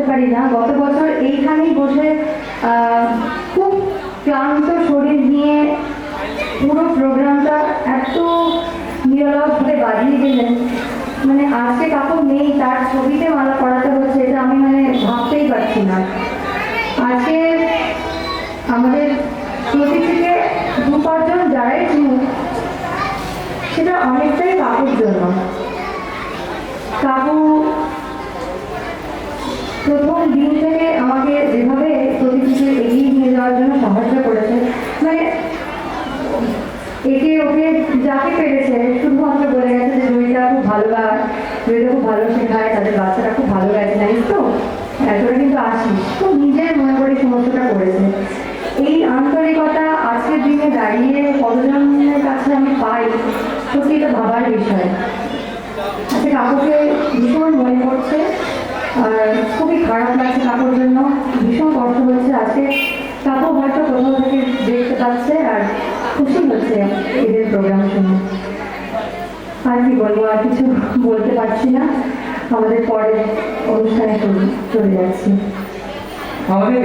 বসতে পারি না। গত বছর এইখানেই বসে খুব ক্লান্ত শরীর নিয়ে পুরো প্রোগ্রামটা এত নিরলসভাবে বাজিয়ে গেলেন। মানে আজকে কাপড় নেই, তার ছবিতে মালা পড়াতে হচ্ছে, এটা আমি মানে ভাবতেই পারছি না। আজকে আমাদের প্রতি থেকে 2-5 জন যারাই চিনুক, সেটা অনেকটাই কাকুর জন্য। কাকু প্রথম দিন থেকে আমাকে যেভাবে প্রতিদিকে এগিয়ে নিয়ে যাওয়ার জন্য সাহায্য করেছে, মানে একে ওকে যাকে পেরেছে শুধুমাত্র বলে গেছে যে জয়িতা খুব ভালো গায়, জয়িতা খুব ভালো শেখায়, তাদের বাচ্চারা খুব ভালো গেছে, জানিস তো তোরা কিন্তু আসিস। তো নিজের মনে করে সমস্যাটা করেছে। এই আন্তরিকতা আজকের দিনে দাঁড়িয়ে কতজনের কাছে আমি পাই, সত্যি এটা ভাবার বিষয়। আজকে কাকুকে ভীষণ মনে পড়ছে, আর খুবই খারাপ লাগছে কাকুর জন্য, ভীষণ কষ্ট হচ্ছে। আজকে কাকু হয়তো কোথাও থেকে দেখতে পাচ্ছে আর খুশি হচ্ছে এদের প্রোগ্রাম শুনে। আর কি বলবো, আর কিছু বলতে পারছি না। আমাদের পরের অনুষ্ঠানে চলে যাচ্ছি। আমাদের